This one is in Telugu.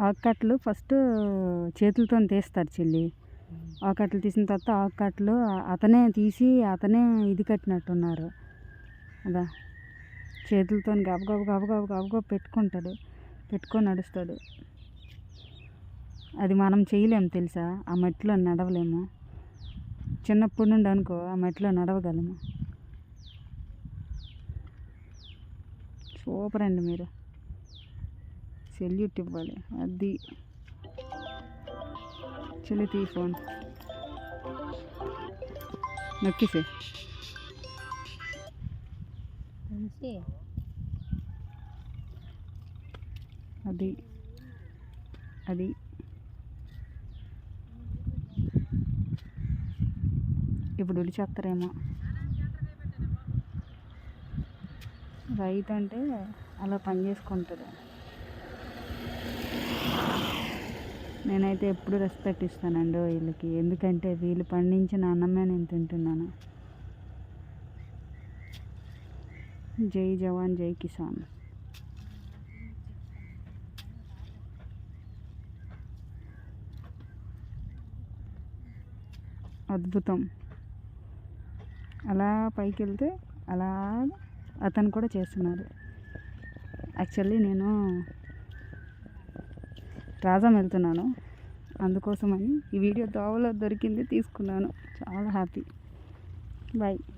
ఆకుకట్టలు ఫస్ట్ చేతులతో తీస్తారు చెల్లి. ఆకుకట్టలు తీసిన తర్వాత ఆకుకట్టలు అతనే తీసి అతనే ఇది కట్టినట్టున్నారు. అదా చేతులతో గబగబ గబగబ గబగబ పెట్టుకొని నడుస్తాడు. అది మనం చేయలేము తెలుసా, ఆ మట్టిలో నడవలేము. చిన్నప్పటి నుండి అనుకో ఆ మట్టిలో నడవగలము. సూపర్ అండి, మీరు సెల్యూట్ ఇవ్వాలి. అది చెల్లి తీ ఫోన్ నొక్కిసే. అది అది ఇప్పుడు విడిచేస్తారేమో. రైతు అంటే అలా పని చేసుకుంటాడు. నేనైతే ఎప్పుడు రెస్పెక్ట్ ఇస్తానండి వీళ్ళకి, ఎందుకంటే వీళ్ళు పండించిన అన్నమే నేను తింటున్నాను. జై జవాన్ జై కిసాన్. అద్భుతం. అలా పైకి వెళ్తే అలా అతను కూడా చేస్తున్నారు. యాక్చువల్లీ నేను రాజాం వెళ్తున్నాను, అందుకోసమని ఈ వీడియో దోవలో దొరికింది తీసుకున్నాను. చాలా హ్యాపీ. బాయ్.